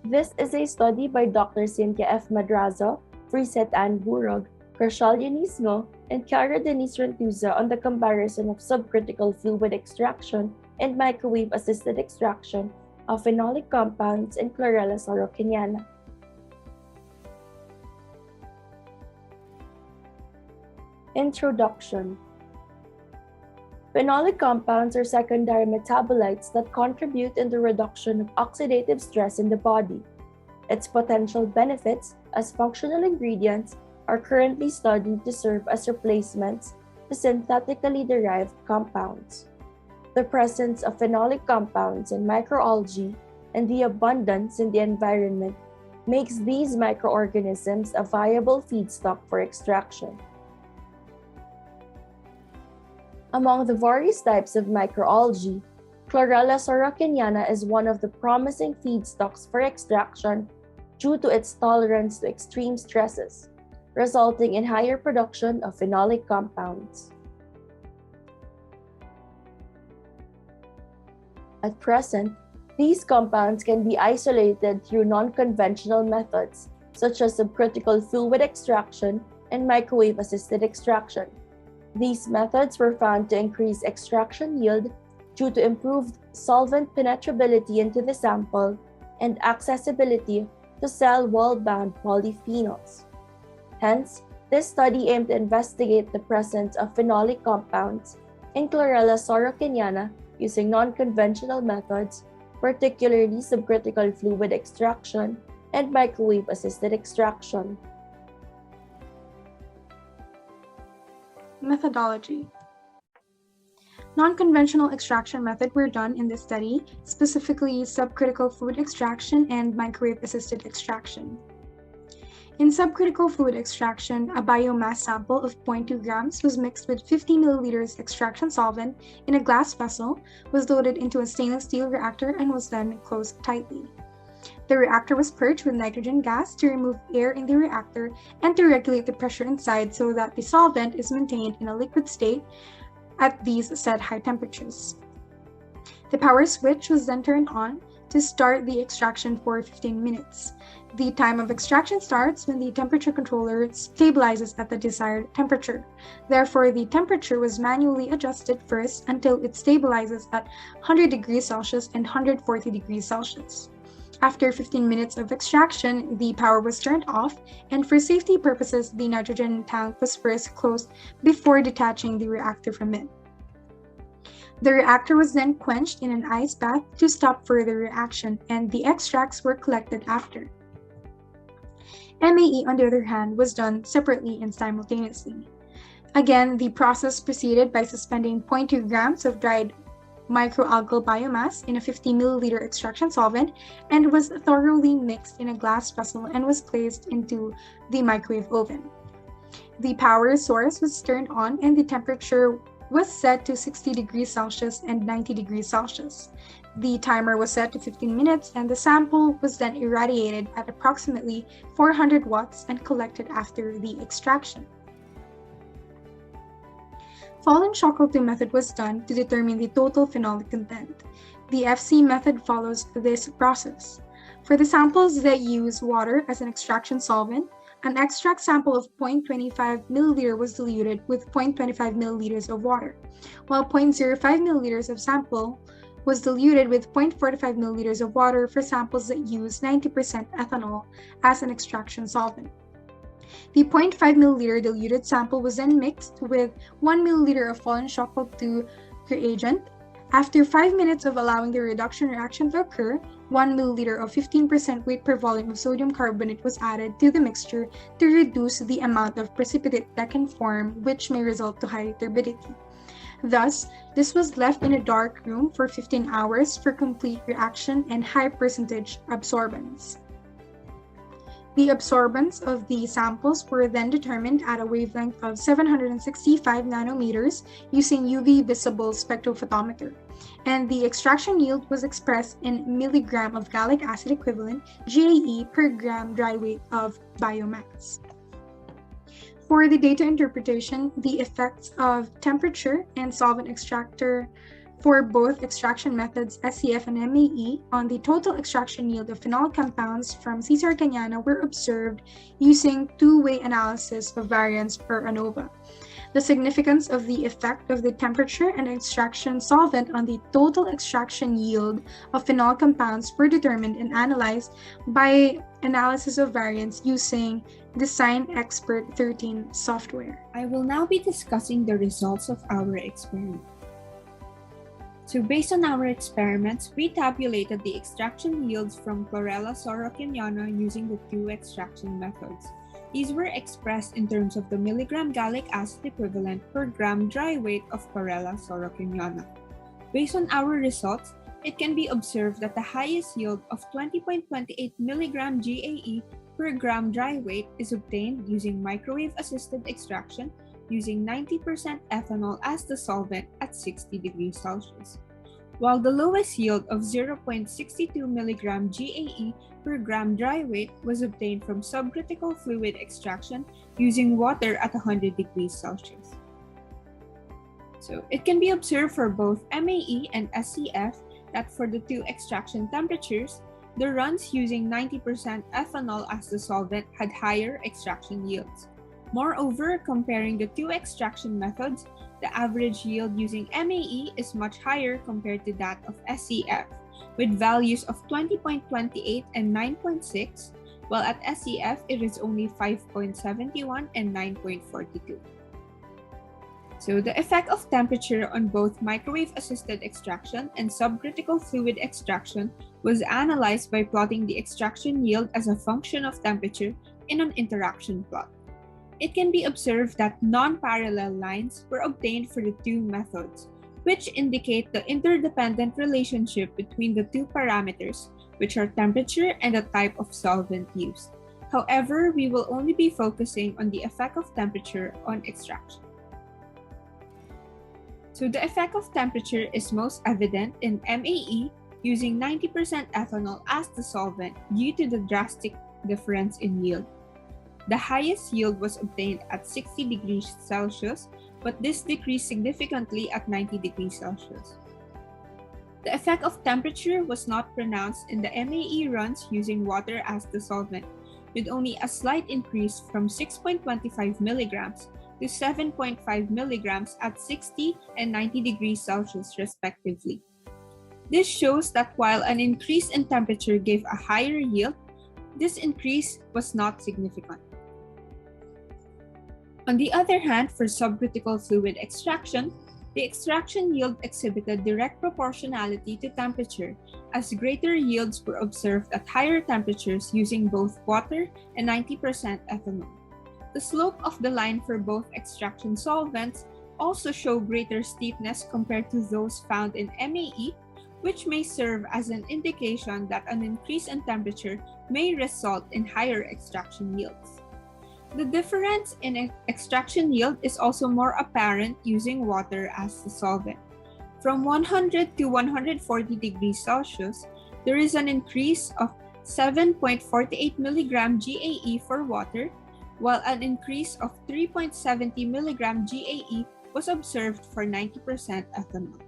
This is a study by Dr. Cynthia F. Madrazo, Frechette and Burog, Krishel, Eunice, and Kiara Dennese Rentuza on the comparison of subcritical fluid extraction and microwave-assisted extraction of phenolic compounds in Chlorella sorokiniana. Introduction. Phenolic compounds are secondary metabolites that contribute in the reduction of oxidative stress in the body. Its potential benefits as functional ingredients are currently studied to serve as replacements to synthetically derived compounds. The presence of phenolic compounds in microalgae and the abundance in the environment makes these microorganisms a viable feedstock for extraction. Among the various types of microalgae, Chlorella sorokiniana is one of the promising feedstocks for extraction due to its tolerance to extreme stresses, resulting in higher production of phenolic compounds. At present, these compounds can be isolated through non-conventional methods such as subcritical fluid extraction and microwave-assisted extraction. These methods were found to increase extraction yield due to improved solvent penetrability into the sample and accessibility to cell wall-bound polyphenols. Hence, this study aimed to investigate the presence of phenolic compounds in Chlorella sorokiniana using non-conventional methods, particularly subcritical fluid extraction and microwave-assisted extraction. Methodology. Non-conventional extraction methods were done in this study, specifically subcritical fluid extraction and microwave-assisted extraction. In subcritical fluid extraction, a biomass sample of 0.2 grams was mixed with 50 milliliters extraction solvent in a glass vessel, was loaded into a stainless steel reactor, and was then closed tightly. The reactor was purged with nitrogen gas to remove air in the reactor and to regulate the pressure inside so that the solvent is maintained in a liquid state at these set high temperatures. The power switch was then turned on to start the extraction for 15 minutes. The time of extraction starts when the temperature controller stabilizes at the desired temperature. Therefore, the temperature was manually adjusted first until it stabilizes at 100 degrees Celsius and 140 degrees Celsius. After 15 minutes of extraction, the power was turned off, and for safety purposes, the nitrogen tank was first closed before detaching the reactor from it. The reactor was then quenched in an ice bath to stop further reaction, and the extracts were collected after. MAE, on the other hand, was done separately and simultaneously. Again, the process proceeded by suspending 0.2 grams of dried microalgal biomass in a 50 milliliter extraction solvent and was thoroughly mixed in a glass vessel and was placed into the microwave oven. The power source was turned on and the temperature was set to 60 degrees Celsius and 90 degrees Celsius. The timer was set to 15 minutes and the sample was then irradiated at approximately 400 watts and collected after the extraction. Folin-Ciocalteu method was done to determine the total phenolic content. The FC method follows this process. For the samples that use water as an extraction solvent, an extract sample of 0.25 milliliter was diluted with 0.25 milliliters of water, while 0.05 milliliters of sample was diluted with 0.45 milliliters of water for samples that use 90% ethanol as an extraction solvent. The 0.5 milliliter diluted sample was then mixed with 1 milliliter of Folin-Ciocalteu reagent. After 5 minutes of allowing the reduction reaction to occur, 1 milliliter of 15% weight per volume of sodium carbonate was added to the mixture to reduce the amount of precipitate that can form, which may result to high turbidity. Thus, this was left in a dark room for 15 hours for complete reaction and high percentage absorbance. The absorbance of the samples were then determined at a wavelength of 765 nanometers using UV visible spectrophotometer, and the extraction yield was expressed in milligram of gallic acid equivalent, GAE, per gram dry weight of biomass. For the data interpretation, the effects of temperature and solvent extractor for both extraction methods SCF and MAE on the total extraction yield of phenol compounds from C. sorokiniana were observed using two-way analysis of variance per ANOVA. The significance of the effect of the temperature and extraction solvent on the total extraction yield of phenol compounds were determined and analyzed by analysis of variance using Design Expert 13 software. I will now be discussing the results of our experiment. So based on our experiments, we tabulated the extraction yields from Chlorella sorokiniana using the two extraction methods. These were expressed in terms of the milligram gallic acid equivalent per gram dry weight of Chlorella sorokiniana. Based on our results, it can be observed that the highest yield of 20.28 milligram GAE per gram dry weight is obtained using microwave-assisted extraction using 90% ethanol as the solvent at 60 degrees Celsius, while the lowest yield of 0.62 milligram GAE per gram dry weight was obtained from subcritical fluid extraction using water at 100 degrees Celsius. So it can be observed for both MAE and SCF that for the two extraction temperatures, the runs using 90% ethanol as the solvent had higher extraction yields. Moreover, comparing the two extraction methods, the average yield using MAE is much higher compared to that of SCF, with values of 20.28 and 9.6, while at SCF it is only 5.71 and 9.42. So the effect of temperature on both microwave-assisted extraction and subcritical fluid extraction was analyzed by plotting the extraction yield as a function of temperature in an interaction plot. It can be observed that non-parallel lines were obtained for the two methods, which indicate the interdependent relationship between the two parameters, which are temperature and the type of solvent used. However, we will only be focusing on the effect of temperature on extraction. So the effect of temperature is most evident in MAE using 90% ethanol as the solvent due to the drastic difference in yield. The highest yield was obtained at 60 degrees Celsius, but this decreased significantly at 90 degrees Celsius. The effect of temperature was not pronounced in the MAE runs using water as the solvent, with only a slight increase from 6.25 milligrams to 7.5 milligrams at 60 and 90 degrees Celsius respectively. This shows that while an increase in temperature gave a higher yield, this increase was not significant. On the other hand, for subcritical fluid extraction, the extraction yield exhibited direct proportionality to temperature, as greater yields were observed at higher temperatures using both water and 90% ethanol. The slope of the line for both extraction solvents also show greater steepness compared to those found in MAE, which may serve as an indication that an increase in temperature may result in higher extraction yields. The difference in extraction yield is also more apparent using water as the solvent. From 100 to 140 degrees Celsius, there is an increase of 7.48 milligram GAE for water, while an increase of 3.70 milligram GAE was observed for 90% ethanol.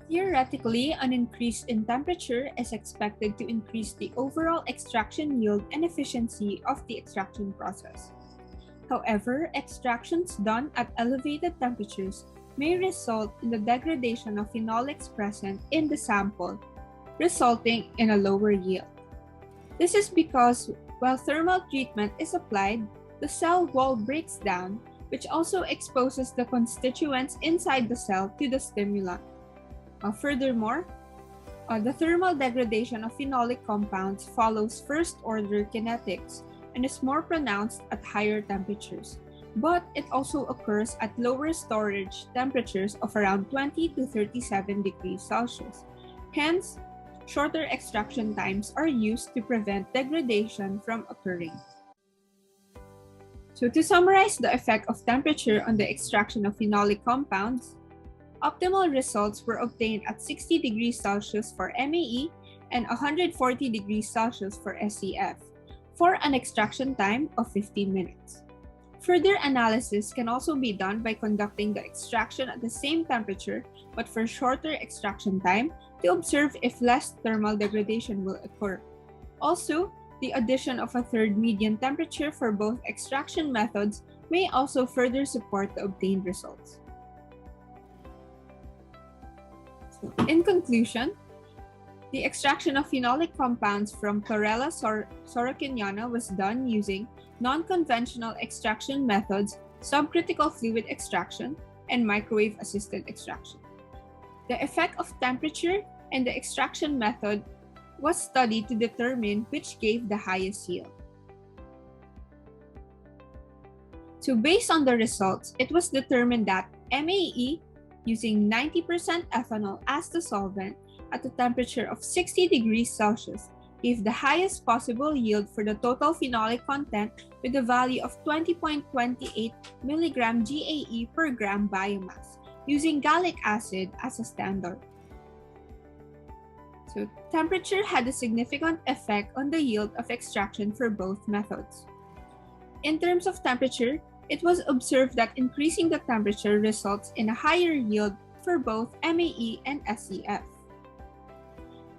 Theoretically, an increase in temperature is expected to increase the overall extraction yield and efficiency of the extraction process. However, extractions done at elevated temperatures may result in the degradation of phenolics present in the sample, resulting in a lower yield. This is because while thermal treatment is applied, the cell wall breaks down, which also exposes the constituents inside the cell to the stimulant. Furthermore, the thermal degradation of phenolic compounds follows first-order kinetics and is more pronounced at higher temperatures, but it also occurs at lower storage temperatures of around 20 to 37 degrees Celsius. Hence, shorter extraction times are used to prevent degradation from occurring. So to summarize the effect of temperature on the extraction of phenolic compounds, optimal results were obtained at 60 degrees Celsius for MAE and 140 degrees Celsius for SCF, for an extraction time of 15 minutes. Further analysis can also be done by conducting the extraction at the same temperature but for shorter extraction time to observe if less thermal degradation will occur. Also, the addition of a third median temperature for both extraction methods may also further support the obtained results. In conclusion, the extraction of phenolic compounds from Chlorella sorokiniana was done using non-conventional extraction methods, subcritical fluid extraction, and microwave-assisted extraction. The effect of temperature and the extraction method was studied to determine which gave the highest yield. So based on the results, it was determined that MAE using 90% ethanol as the solvent at a temperature of 60 degrees Celsius gave the highest possible yield for the total phenolic content with a value of 20.28 mg GAE per gram biomass, using gallic acid as a standard. So temperature had a significant effect on the yield of extraction for both methods. In terms of temperature, it was observed that increasing the temperature results in a higher yield for both MAE and SCF.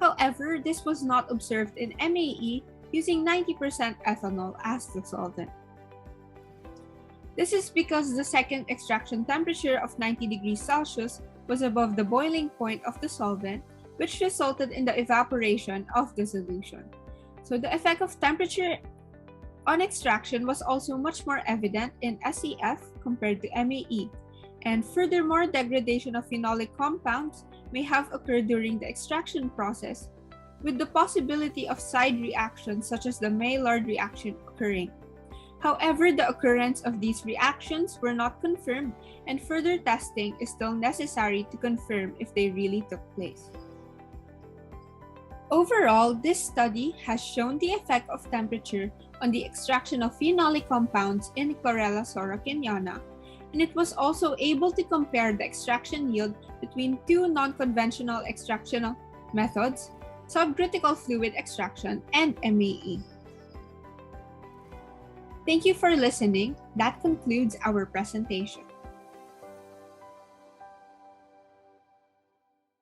However, this was not observed in MAE using 90% ethanol as the solvent. This is because the second extraction temperature of 90 degrees Celsius was above the boiling point of the solvent, which resulted in the evaporation of the solution. So the effect of temperature on extraction was also much more evident in SCF compared to MAE, and furthermore, degradation of phenolic compounds may have occurred during the extraction process, with the possibility of side reactions such as the Maillard reaction occurring. However, the occurrence of these reactions were not confirmed, and further testing is still necessary to confirm if they really took place. Overall, this study has shown the effect of temperature on the extraction of phenolic compounds in Chlorella sorokiniana, and it was also able to compare the extraction yield between two non-conventional extraction methods, subcritical fluid extraction and MAE. Thank you for listening. That concludes our presentation.